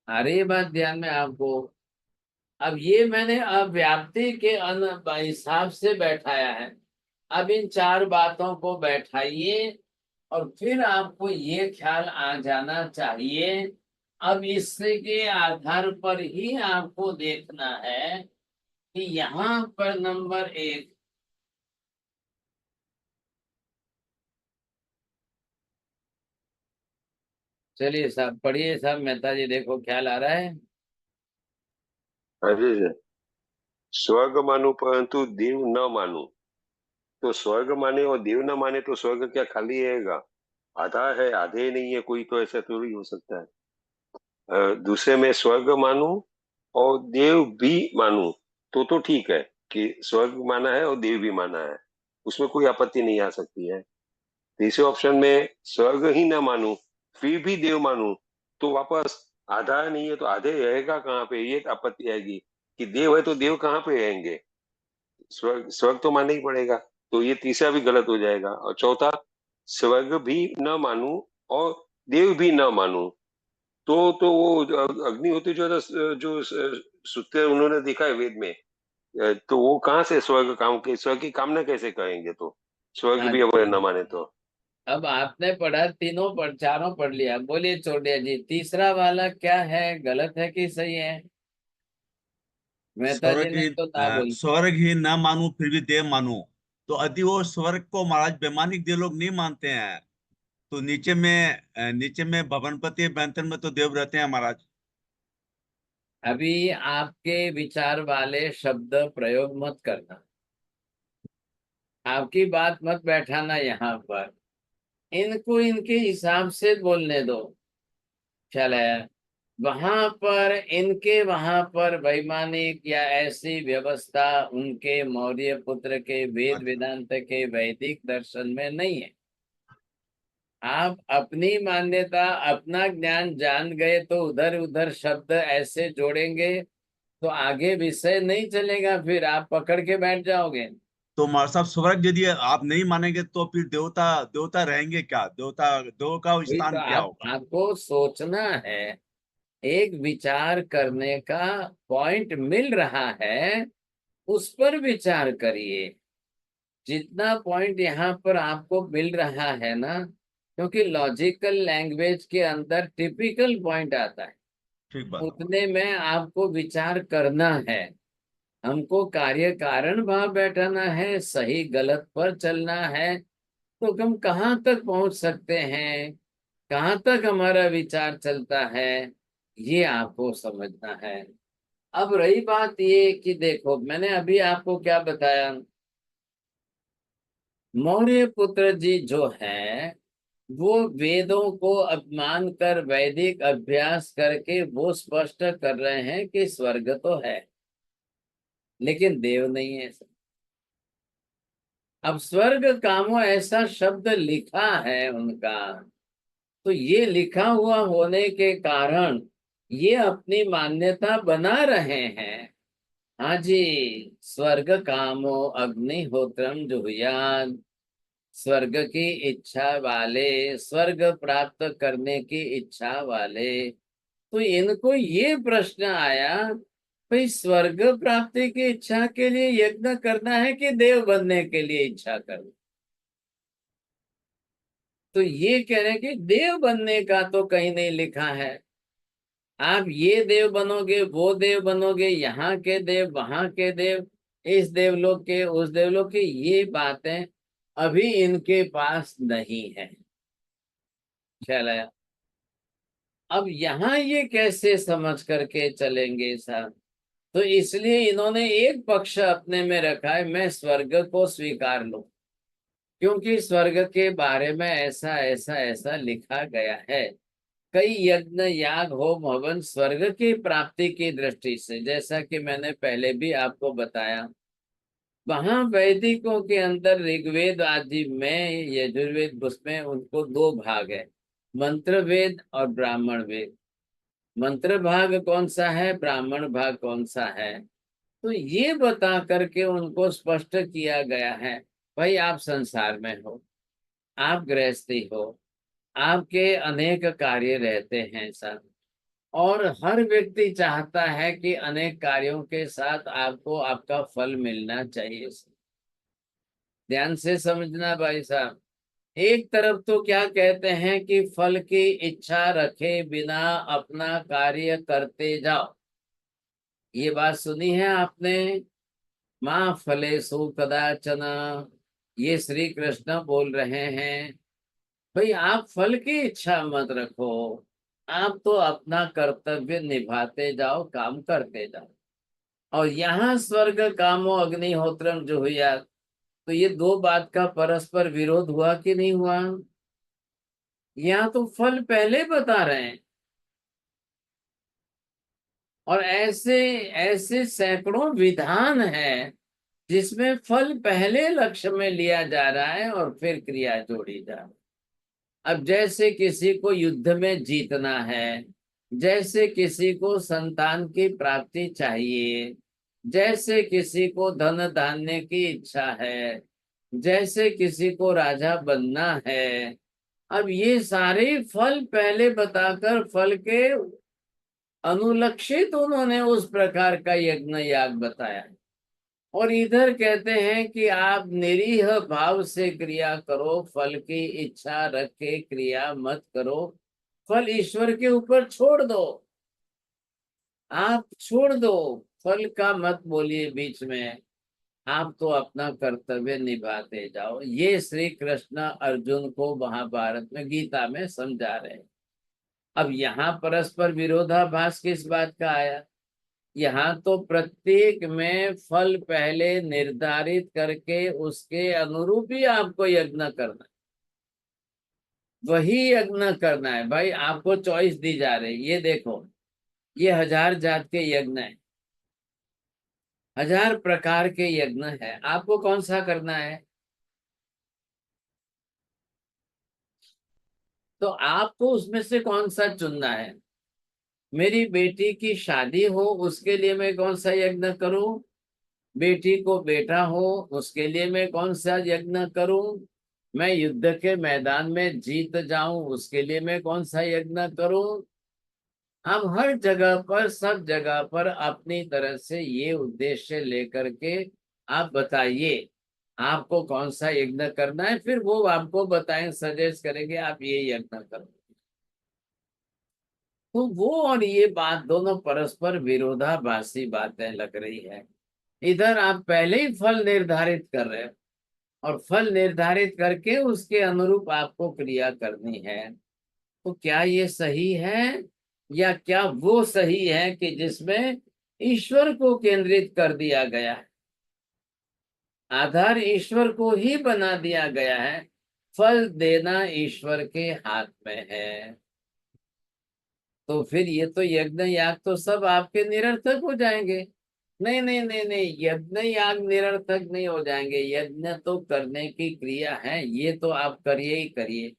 अरे ये बात ध्यान में आपको। अब ये मैंने अव्याप्ति के हिसाब से बैठाया है। अब इन चार बातों को बैठाइए और फिर आपको ये ख्याल आ जाना चाहिए। अब इसके आधार पर ही आपको देखना है कि यहाँ पर नंबर 1, चलिए साहब पढ़िए साहब, मेहता जी देखो ख्याल आ रहा है। हाँ जी, स्वर्ग मानू परंतु देव न मानू। तो स्वर्ग माने और देव न माने तो स्वर्ग क्या खाली रहेगा? आधा है, आधे नहीं है कोई, तो ऐसा थोड़ी हो सकता है। दूसरे में स्वर्ग मानू और देव भी मानू तो ठीक है कि स्वर्ग माना है और देव भी माना है, उसमें कोई आपत्ति नहीं आ सकती है। तीसरे ऑप्शन में स्वर्ग ही ना मानू फिर भी देव मानू, तो वापस आधा नहीं है तो आधे रहेगा कहाँ पे, ये आपत्ति आएगी कि देव है तो देव कहाँ पे रहेंगे, स्वर्ग स्वर्ग तो मानना ही पड़ेगा। तो ये तीसरा भी गलत हो जाएगा। और चौथा, स्वर्ग भी न मानू और देव भी न मानू, तो वो अग्निहोत्री जो सूत्र उन्होंने देखा है वेद में, तो वो कहाँ से स्वर्ग काम के स्वर्ग की कामना कैसे करेंगे? तो स्वर्ग भी अगर न अच्छा, माने तो। अब आपने पढ़ा, तीनों पढ़, चारों पढ़ लिया। बोलिए चोटिया जी, तीसरा वाला क्या है, गलत है कि सही है? मेहता जी स्वर्ग ने ही तो ना बोल। स्वर्ग ही न मानू फिर भी देव मानू। तो यदि वो स्वर्ग को महाराज वैमानिक देव लोग नहीं मानते हैं, तो नीचे में भवनपति बैंतन में तो देव रहते हैं महाराज। अभी आपके विचार वाले शब्द प्रयोग मत करना, आपकी बात मत बैठाना यहाँ पर। इनको इनके हिसाब से बोलने दो। ख्याल है? वहां पर वैमानिक या ऐसी व्यवस्था उनके मौर्य पुत्र के वेद अच्छा। वेदांत के वैदिक दर्शन में नहीं है। आप अपनी मान्यता, अपना ज्ञान जान गए तो उधर उधर शब्द ऐसे जोड़ेंगे तो आगे विषय नहीं चलेगा, फिर आप पकड़ के बैठ जाओगे। तो महाराज साहब, स्वर्ग यदि आप नहीं मानेंगे तो फिर देवता देवता रहेंगे क्या? देव का वही तो स्थान क्या होगा? आपको सोचना है। एक विचार करने का पॉइंट मिल रहा है, उस पर विचार करिए। जितना पॉइंट यहाँ पर आपको मिल रहा है ना, क्योंकि लॉजिकल लैंग्वेज के अंदर टिपिकल पॉइंट आता है, ठीक बात है। उतने में आपको विचार करना है। हमको कार्य कारण भाव बैठाना है, सही गलत पर चलना है। तो हम कहाँ तक पहुंच सकते हैं, कहाँ तक हमारा विचार चलता है, ये आपको समझना है। अब रही बात ये कि देखो, मैंने अभी आपको क्या बताया, मौर्य पुत्र जी जो हैं वो वेदों को अपमान कर वैदिक अभ्यास करके वो स्पष्ट कर रहे हैं कि स्वर्ग तो है लेकिन देव नहीं है। अब स्वर्ग कामो ऐसा शब्द लिखा है उनका, तो ये लिखा हुआ होने के कारण ये अपनी मान्यता बना रहे हैं। हाँ जी, स्वर्ग कामो अग्निहोत्रम जुहुयाद, स्वर्ग की इच्छा वाले, स्वर्ग प्राप्त करने की इच्छा वाले। तो इनको ये प्रश्न आया, भाई स्वर्ग प्राप्ति की इच्छा के लिए यज्ञ करना है कि देव बनने के लिए इच्छा करना? तो ये कह रहे हैं कि देव बनने का तो कहीं नहीं लिखा है। आप ये देव बनोगे, वो देव बनोगे, यहाँ के देव, वहां के देव, इस देवलोक के, उस देवलोक के, ये बातें अभी इनके पास नहीं है। चला? अब यहाँ ये कैसे समझ करके चलेंगे साहब? तो इसलिए इन्होंने एक पक्ष अपने में रखा है, मैं स्वर्ग को स्वीकार लूं क्योंकि स्वर्ग के बारे में ऐसा ऐसा ऐसा लिखा गया है। कई यज्ञ याग होम हवन स्वर्ग की प्राप्ति की दृष्टि से, जैसा कि मैंने पहले भी आपको बताया वहां वैदिकों के अंदर ऋग्वेद आदि में, यजुर्वेद, उसमें उनको दो भाग है, मंत्र वेद और ब्राह्मण वेद। मंत्र भाग कौन सा है, ब्राह्मण भाग कौन सा है, तो ये बता करके उनको स्पष्ट किया गया है। भाई आप संसार में हो, आप गृहस्थी हो, आपके अनेक कार्य रहते हैं सब, और हर व्यक्ति चाहता है कि अनेक कार्यों के साथ आपको आपका फल मिलना चाहिए। ध्यान से समझना भाई साहब। एक तरफ तो क्या कहते हैं कि फल की इच्छा रखे बिना अपना कार्य करते जाओ, ये बात सुनी है आपने, माँ फलेषु कदाचन, ये श्री कृष्ण बोल रहे हैं। भाई आप फल की इच्छा मत रखो, आप तो अपना कर्तव्य निभाते जाओ, काम करते जाओ। और यहाँ स्वर्ग कामो अग्निहोत्रम जो हुआ, तो ये दो बात का परस्पर विरोध हुआ कि नहीं हुआ? यहाँ तो फल पहले बता रहे हैं, और ऐसे ऐसे सैकड़ों विधान है जिसमें फल पहले लक्ष्य में लिया जा रहा है और फिर क्रिया जोड़ी जा रही है। अब जैसे किसी को युद्ध में जीतना है, जैसे किसी को संतान की प्राप्ति चाहिए, जैसे किसी को धन धान्य की इच्छा है, जैसे किसी को राजा बनना है, अब ये सारे फल पहले बताकर फल के अनुलक्षित उन्होंने उस प्रकार का यज्ञ याग बताया। और इधर कहते हैं कि आप निरीह भाव से क्रिया करो, फल की इच्छा रख के क्रिया मत करो, फल ईश्वर के ऊपर छोड़ दो, आप छोड़ दो, फल का मत बोलिए बीच में, आप तो अपना कर्तव्य निभाते जाओ। ये श्री कृष्ण अर्जुन को महाभारत में, गीता में समझा रहे हैं। अब यहाँ परस्पर विरोधाभास किस बात का आया? यहाँ तो प्रत्येक में फल पहले निर्धारित करके उसके अनुरूप ही आपको यज्ञ करना है, वही यज्ञ करना है। भाई आपको चॉइस दी जा रही, ये देखो, ये 1000 जात के यज्ञ है, 1000 प्रकार के यज्ञ है, आपको कौन सा करना है? तो आपको उसमें से कौन सा चुनना है? मेरी बेटी की शादी हो उसके लिए मैं कौन सा यज्ञ करूं, बेटी को बेटा हो उसके लिए मैं कौन सा यज्ञ करूं, मैं युद्ध के मैदान में जीत जाऊं उसके लिए मैं कौन सा यज्ञ करूं? हम हर जगह पर, सब जगह पर अपनी तरह से ये उद्देश्य लेकर के आप बताइए आपको कौन सा यज्ञ करना है, फिर वो आपको बताएं, सजेस्ट करेंगे आप ये यज्ञ करो। तो वो और ये बात दोनों परस्पर विरोधाभासी बातें लग रही है। इधर आप पहले ही फल निर्धारित कर रहे हो, और फल निर्धारित करके उसके अनुरूप आपको क्रिया करनी है। तो क्या ये सही है, या क्या वो सही है कि जिसमें ईश्वर को केंद्रित कर दिया गया है, आधार ईश्वर को ही बना दिया गया है, फल देना ईश्वर के हाथ में है, तो फिर ये तो यज्ञ याग तो सब आपके निरर्थक हो जाएंगे। नहीं नहीं नहीं नहीं, यज्ञ याग निरर्थक नहीं हो जाएंगे, यज्ञ तो करने की क्रिया है, ये तो आप करिए ही करिए,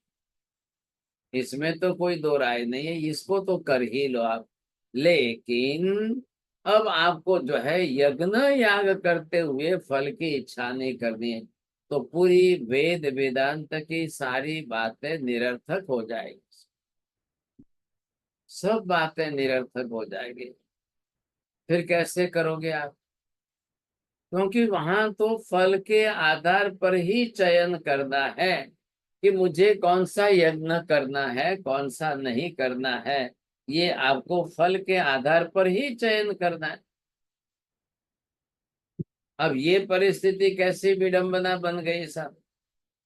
इसमें तो कोई दो राय नहीं है, इसको तो कर ही लो आप। लेकिन अब आपको जो है यज्ञ याग करते हुए फल की इच्छा नहीं करनी है, तो पूरी वेद वेदांत की सारी बातें निरर्थक हो जाएगी, सब बातें निरर्थक हो जाएगी। फिर कैसे करोगे आप? क्योंकि वहां तो फल के आधार पर ही चयन करना है कि मुझे कौन सा यज्ञ करना है, कौन सा नहीं करना है, ये आपको फल के आधार पर ही चयन करना है। अब ये परिस्थिति कैसी विडंबना बन गई साहब।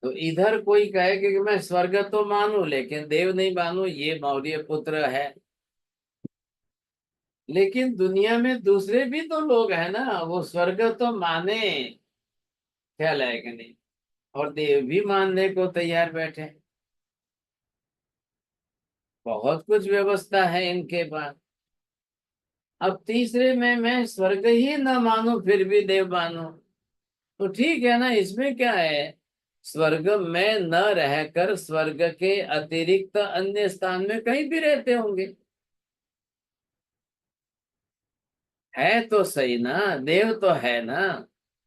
तो इधर कोई कहे कि मैं स्वर्ग तो मानू लेकिन देव नहीं मानू, ये मौर्य पुत्र है, लेकिन दुनिया में दूसरे भी तो लोग हैं ना, वो स्वर्ग तो माने, ख्याल है कि नहीं, और देव भी मानने को तैयार बैठे, बहुत कुछ व्यवस्था है इनके पास। अब तीसरे में मैं स्वर्ग ही न मानू फिर भी देव मानू, तो ठीक है ना, इसमें क्या है, स्वर्ग में न रहकर स्वर्ग के अतिरिक्त अन्य स्थान में कहीं भी रहते होंगे। है तो सही ना, देव तो है ना।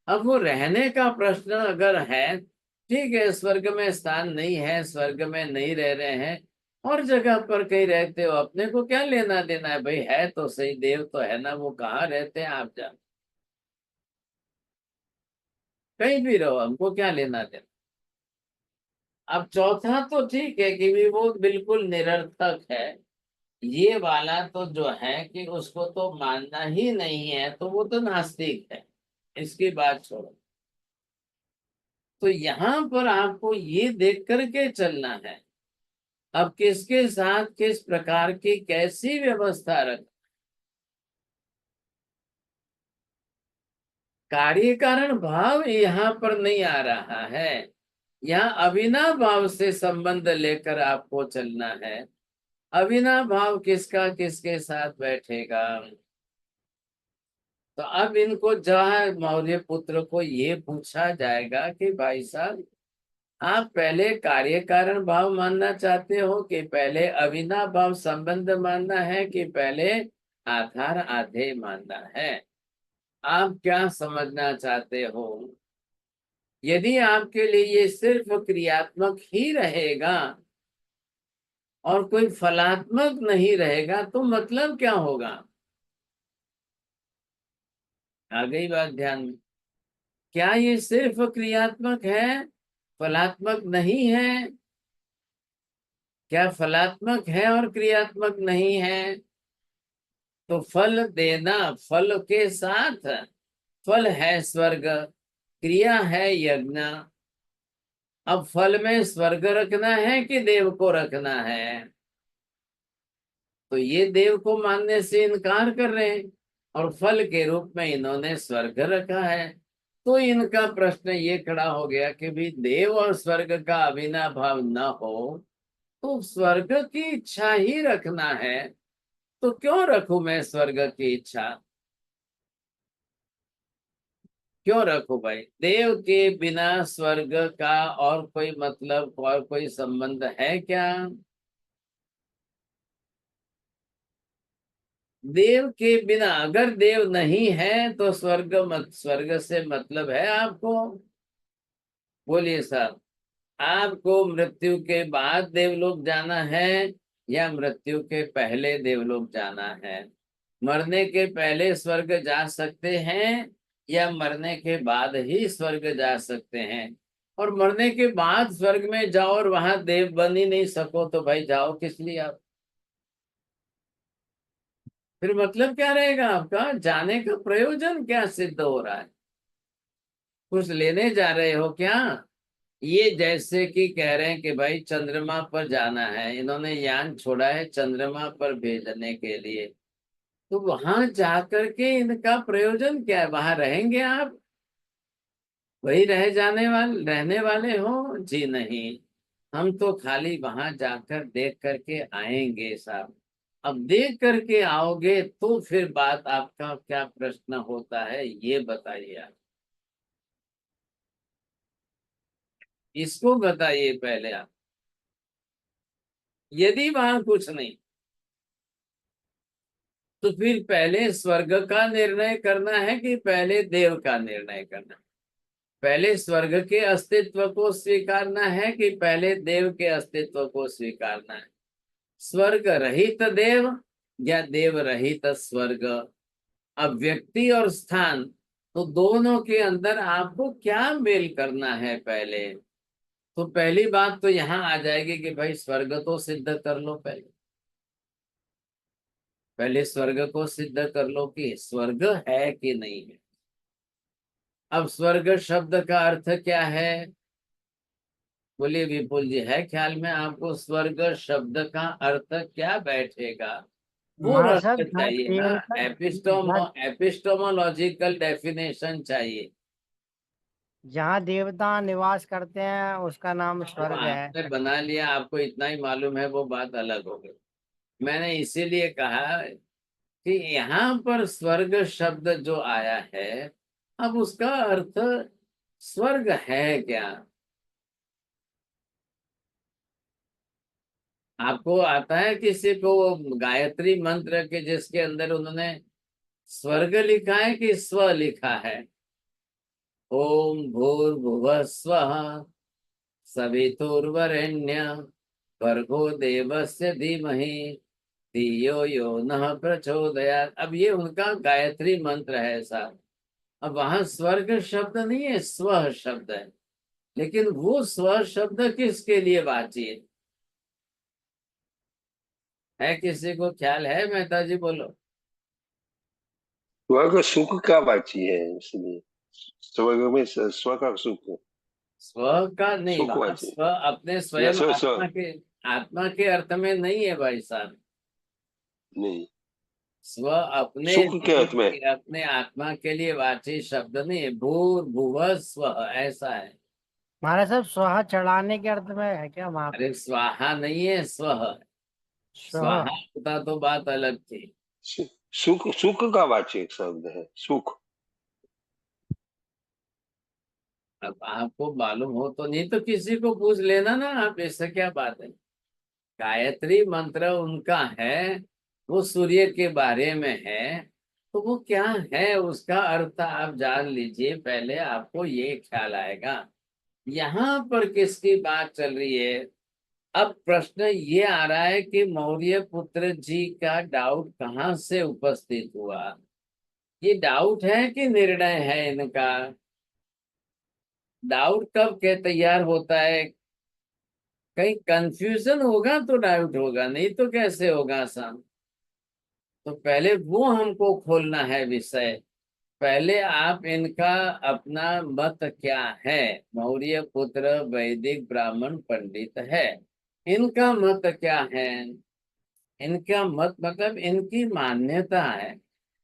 अब वो रहने का प्रश्न अगर है, ठीक है, स्वर्ग में स्थान नहीं है, स्वर्ग में नहीं रह रहे हैं, और जगह पर कहीं रहते हो, अपने को क्या लेना देना है भाई, है तो सही, देव तो है ना, वो कहाँ रहते हैं आप जान, कहीं भी रहो, हमको क्या लेना देना। अब चौथा तो ठीक है कि भी वो बिल्कुल निरर्थक है, ये वाला तो जो है कि उसको तो मानना ही नहीं है, तो वो तो नास्तिक है, इसकी बात छोड़ो। तो यहाँ पर आपको ये देख करके चलना है, अब किसके साथ किस प्रकार की कैसी व्यवस्था रख। कार्य कारण भाव यहाँ पर नहीं आ रहा है, यहाँ अविनाव भाव से संबंध लेकर आपको चलना है। अविनाव भाव किसका किसके साथ बैठेगा। तो अब इनको जहाँ मौर्य पुत्र को ये पूछा जाएगा कि भाई साहब, आप पहले कार्य कारण भाव मानना चाहते हो कि पहले अविनाव भाव संबंध मानना है कि पहले आधार आधेय मानना है, आप क्या समझना चाहते हो। यदि आपके लिए ये सिर्फ क्रियात्मक ही रहेगा और कोई फलात्मक नहीं रहेगा, तो मतलब क्या होगा। आ गई बात ध्यान में। क्या ये सिर्फ क्रियात्मक है, फलात्मक नहीं है। क्या फलात्मक है और क्रियात्मक नहीं है। तो फल देना, फल के साथ फल है स्वर्ग, क्रिया है यज्ञ। अब फल में स्वर्ग रखना है कि देव को रखना है। तो ये देव को मानने से इनकार कर रहे हैं और फल के रूप में इन्होंने स्वर्ग रखा है। तो इनका प्रश्न ये खड़ा हो गया कि भी देव और स्वर्ग का अविनाव भाव न हो, तो स्वर्ग की इच्छा ही रखना है, तो क्यों रखूं मैं स्वर्ग की इच्छा, क्यों रखूं भाई। देव के बिना स्वर्ग का और कोई मतलब और कोई संबंध है क्या। देव के बिना, अगर देव नहीं है तो स्वर्ग से मतलब है आपको। बोलिए साहब, आपको मृत्यु के बाद देवलोक जाना है या मृत्यु के पहले देवलोक जाना है। मरने के पहले स्वर्ग जा सकते हैं या मरने के बाद ही स्वर्ग जा सकते हैं। और मरने के बाद स्वर्ग में जाओ और वहां देव बन ही नहीं सको, तो भाई जाओ किस लिए आप। फिर मतलब क्या रहेगा आपका, जाने का प्रयोजन क्या सिद्ध हो रहा है, कुछ लेने जा रहे हो क्या। ये जैसे कि कह रहे हैं कि भाई चंद्रमा पर जाना है, इन्होंने यान छोड़ा है चंद्रमा पर भेजने के लिए, तो वहां जाकर के इनका प्रयोजन क्या है, वहां रहेंगे आप, वही रह जाने वाले रहने वाले हो जी नहीं। हम तो खाली वहां जाकर देख करके आएंगे साहब। अब देख करके आओगे तो फिर बात, आपका क्या प्रश्न होता है ये बताइए आप, इसको बताइए पहले आप। यदि वहां कुछ नहीं, तो फिर पहले स्वर्ग का निर्णय करना है कि पहले देव का निर्णय करना है। पहले स्वर्ग के अस्तित्व को स्वीकारना है कि पहले देव के अस्तित्व को स्वीकारना है। स्वर्ग रहित देव या देव रहित स्वर्ग। अब व्यक्ति और स्थान, तो दोनों के अंदर आपको क्या मेल करना है पहले। तो पहली बात तो यहाँ आ जाएगी कि भाई स्वर्ग तो सिद्ध कर लो, पहले पहले स्वर्ग को सिद्ध कर लो कि स्वर्ग है कि नहीं है। अब स्वर्ग शब्द का अर्थ क्या है, बोलिए विपुल जी, है ख्याल में आपको स्वर्ग शब्द का अर्थ क्या बैठेगा। वो महाराज अर्थ साहब जहाँ चाहिए ना, देवता एपिस्टोमोलॉजिकल डेफिनेशन चाहिए। जहाँ देवता निवास करते हैं उसका नाम तो स्वर्ग है। आपने बना लिया, आपको इतना ही मालूम है, वो बात अलग हो गई। मैंने इसीलिए कहा कि यहाँ पर स्वर्ग शब्द जो आया है, अब उसका अर्थ स्वर्ग है क्या? आपको आता है किसी को वो गायत्री मंत्र के जिसके अंदर उन्होंने स्वर्ग लिखा है कि स्व लिखा है? ओम भूर्भुवः स्वः सवितुर्वरेण्य भर्गो देवस्य धीमहि धियो यो नः प्रचोदयात्। अब ये उनका गायत्री मंत्र है साहब। अब वहां स्वर्ग शब्द नहीं है, स्व शब्द है। लेकिन वो स्व शब्द किसके लिए वाची है किसी को ख्याल है? मेहता जी बोलो। स्वर्ग सुख का वाची है, इसलिए स्वर्ग में स्व का सुख, स्व का नहीं, सुख वहां वाची स्व अपने या स्वयं स्व स्व आत्मा के अर्थ में नहीं है भाई साहब। नहीं, स्व अपने सुख के लिए अर्थ में। अपने आत्मा के लिए वाची शब्द नहीं है। भूर भुव स्व ऐसा है। महाराज साहब स्वाहा चढ़ाने के अर्थ में है क्या वहां पे? अरे स्वाहा नहीं है, स्व है। स्वाहा। स्वाहा होता तो बात अलग थी। सुख, सुख का वाचक शब्द है सुख। अब आपको मालूम हो तो, नहीं तो किसी को पूछ लेना ना आप, इससे क्या बात है। गायत्री मंत्र उनका है, वो सूर्य के बारे में है। तो वो क्या है उसका अर्थ आप जान लीजिए, पहले आपको ये ख्याल आएगा। यहाँ पर किसकी बात चल रही है? अब प्रश्न ये आ रहा है कि मौर्य पुत्र जी का डाउट कहाँ से उपस्थित हुआ? ये डाउट है कि निर्णय है इनका? डाउट कब के तैयार होता है? कहीं कंफ्यूजन होगा तो डाउट होगा, नहीं तो कैसे होगा आसान। तो पहले वो हमको खोलना है विषय। पहले आप इनका अपना मत क्या है? मौर्य पुत्र वैदिक ब्राह्मण पंडित है, इनका मत क्या है? इनका मत मतलब इनकी मान्यता है।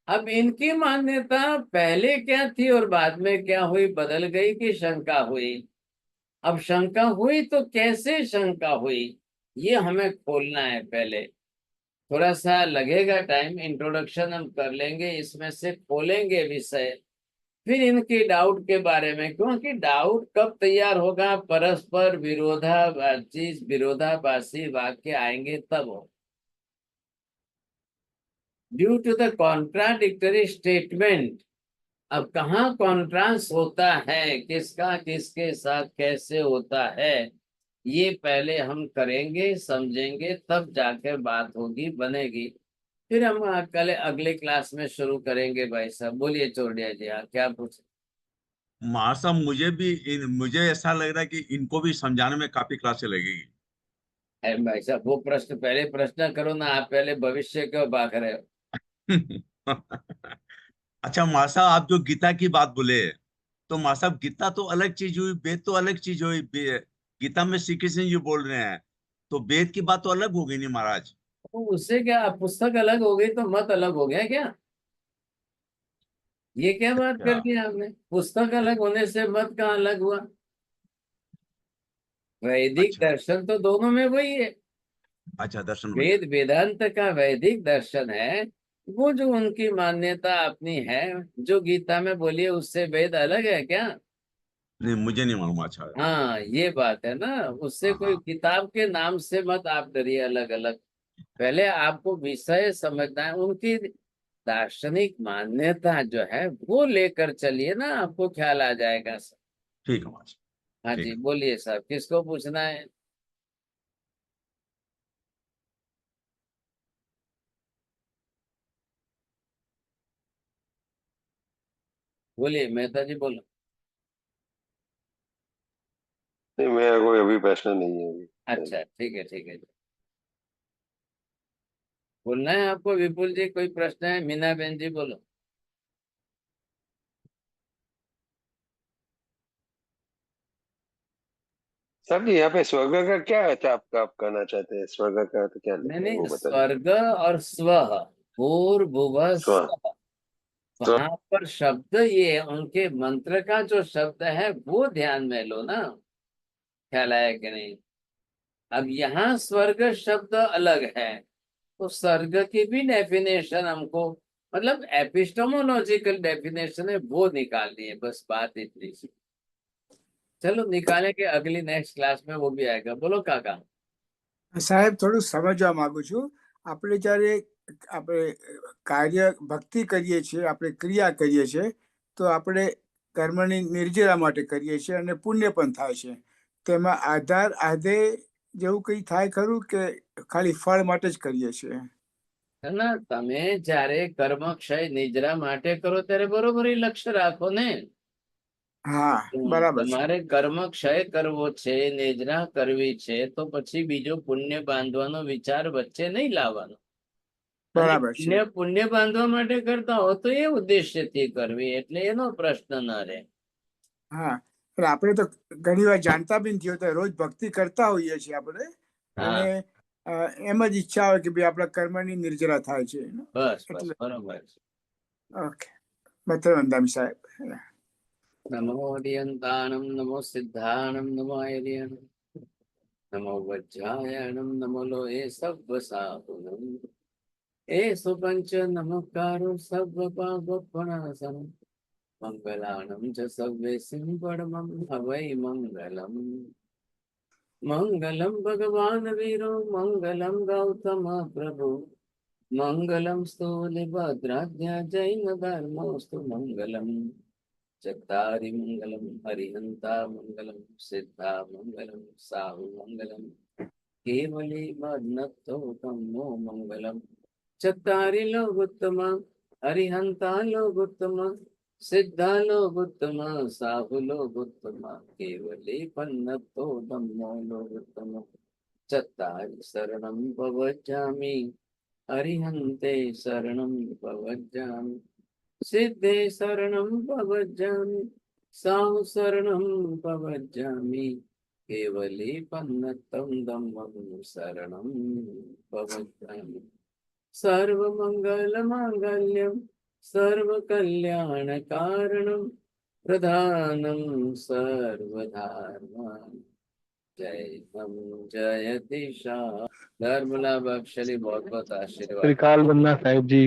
अब इनकी मान्यता पहले क्या थी और बाद में क्या हुई, बदल गई कि शंका हुई? अब शंका हुई तो कैसे शंका हुई, ये हमें खोलना है पहले। थोड़ा सा लगेगा टाइम, इंट्रोडक्शन हम कर लेंगे, इसमें से खोलेंगे विषय। फिर इनके डाउट के बारे में, क्योंकि डाउट कब तैयार होगा? परस्पर विरोधाभासी विरोधाभासी वाक्य आएंगे तब हो। Due to the contradictory statement. अब कहाँ कॉन्ट्रास्ट होता है, किसका किसके साथ कैसे होता है, ये पहले हम करेंगे, समझेंगे, तब जाकर बात होगी, बनेगी। फिर हम कल अगले क्लास में शुरू करेंगे। भाई साहब बोलिए चौड़िया जी, हाँ क्या पूछे? महाराज साहब मुझे ऐसा लग रहा है कि इनको भी समझाने में काफी क्लासें लगेगी। अरे भाई साहब वो प्रश्न, पहले प्रश्न करो ना, आप पहले भविष्य क्यों बात रहे हो? अच्छा महाराज साहब, आप जो गीता की बात बोले, तो महाराज साहब गीता तो अलग चीज हुई, वेद तो अलग चीज हुई। गीता में श्री कृष्ण जी बोल रहे हैं, तो वेद की बात तो अलग हो गई नहीं महाराज? तो उससे क्या, पुस्तक अलग हो गई तो मत अलग हो गया क्या? ये क्या बात कर अच्छा। दी आपने? पुस्तक अलग होने से मत कहाँ अलग हुआ? वैदिक अच्छा। दर्शन तो दोनों में वही है। अच्छा, दर्शन वही है। वेद वेदांत का वैदिक दर्शन है। वो जो उनकी मान्यता अपनी है, जो गीता में बोली है, उससे वेद अलग है क्या? नहीं, मुझे नहीं मालूम। अच्छा। हाँ ये बात है ना, उससे हाँ कोई हाँ। किताब के नाम से मत आप डरिए अलग अलग। पहले आपको विषय समझना है, उनकी दार्शनिक मान्यता जो है वो लेकर चलिए ना, आपको ख्याल आ जाएगा सब। ठीक है महाराज। हाँ ठीक जी है। बोलिए साहब, किसको पूछना है? बोलिए मेहता जी बोलो। नहीं, मेरा कोई अभी प्रश्न नहीं है अभी। अच्छा ठीक है, ठीक है। बोलना है आपको विपुल जी, कोई प्रश्न है? मीना बहन जी बोलो। सर जी, यहाँ पे स्वर्ग का क्या अर्थ आपका, आप कहना चाहते हैं स्वर्ग का अर्थ क्या नहीं लिखा है, वो नहीं, बता दीजिए। स्वर्ग और स्व, भूर्भुवः स्व स्वः, स्व वहां पर शब्द, ये उनके मंत्र का जो शब्द है वो ध्यान में लो ना, ख्याल आया कि नहीं? अब यहाँ स्वर्ग शब्द अलग है, तो स्वर्ग की भी डेफिनेशन हमको, मतलब एपिस्टोमोलॉजिकल डेफिनेशन है, वो निकालनी है, बस बात इतनी सी। चलो निकालेंगे अगली नेक्स्ट क्लास में, वो भी आएगा। बोलो काका। સાહેબ થોડું સમજવા માંગુ છું. આપણે જ્યારે આપણે કાર્ય ભક્તિ કરીએ છીએ, આપણે ક્રિયા કરીએ છીએ, તો આપણે કર્મની નિર્જરા માટે કરીએ છીએ અને પુણ્ય પણ થાય છે. તેમાં આધાર આધે જેવું કંઈ થાય ખરું કે ખાલી ફળ માટે જ કરીએ છીએ? ના, તમે જ્યારે કર્મ ક્ષય નિજરા માટે કરો ત્યારે બરોબર ઈ લક્ષ્ય રાખો ને. હા, બરાબર છે. તમારે કર્મ ક્ષય કરવો છે, નિજરા કરવી છે, તો પછી બીજો પુણ્ય બાંધવાનો વિચાર વચ્ચે નહીં લાવવાનો. અને બરાબર છે. પુણ્ય બાંધવા માટે કરતા હો તો એ ઉદ્દેશ્યથી કરવી, એટલે એનો પ્રશ્ન ન રહે. હા, પણ આપણે તો ઘણી વાર જાણતા બી નથી હોતા, રોજ ભક્તિ કરતા હોઈએ છીએ આપણે, અને એમ જ ઈચ્છા હોય કે ભાઈ આપણા કર્મની નિર્જરા થાય છે. બસ બસ એટલે બરોબર છે. ઓકે, બતર વંદામી સાહેબ. નમો અરિયંતાણમ, નમો સિદ્ધાણમ, નમો આયર્યણમ, નમો વજ્રાયણમ, નમો લોહે સબ્બ સાહુનમ, એ સુપંચ નમકારો સર્વ પાપનાશનમ, મંગલાણમ ચ સર્વે સિંપડમમ હવૈ મંગલમ. મંગલમ ભગવાન વીરો, મંગલમ ગૌતમ પ્રભુ, મંગલમ સ્થૂલિભદ્રાજ્ઞ જૈન ધર્મોસ્તુ મંગલમ. ચત્તારી મંગલમ, હરિહંતા મંગલમ, સિદ્ધા મંગલમ, સાહુ મંગલમ, કેવલી મદ્નતો તમો મંગલમ. ચત્તારી લોકોત્તમ, હરિહંતા લોકોત્તમ, સિદ્ધા લોકોત્તમ, સાહુ લોકોત્તમ, કેવલી પન્નતો તમો લોકોત્તમ. ચત્તારી શરણમ પવજ્જામિ, હરિહંતે શરણમ પવજ્જામિ, સિદ્ધે શરણમ પવજ્જામિ, સાહુ શરણમ પવજ્જામિ, કેવલી પન્નતમ ધમ્મં શરણમ પવજ્જામિ. સર્વ મંગલ માંગલ્યમ, સર્વ કલ્યાણ કારણમ, પ્રધાનમ સર્વધર્માન જય જયતિ શાહ. ધર્મલા બક્ષલી बहुत बहुत आशीर्वाद। त्रिकाल बन्ना साहेब जी।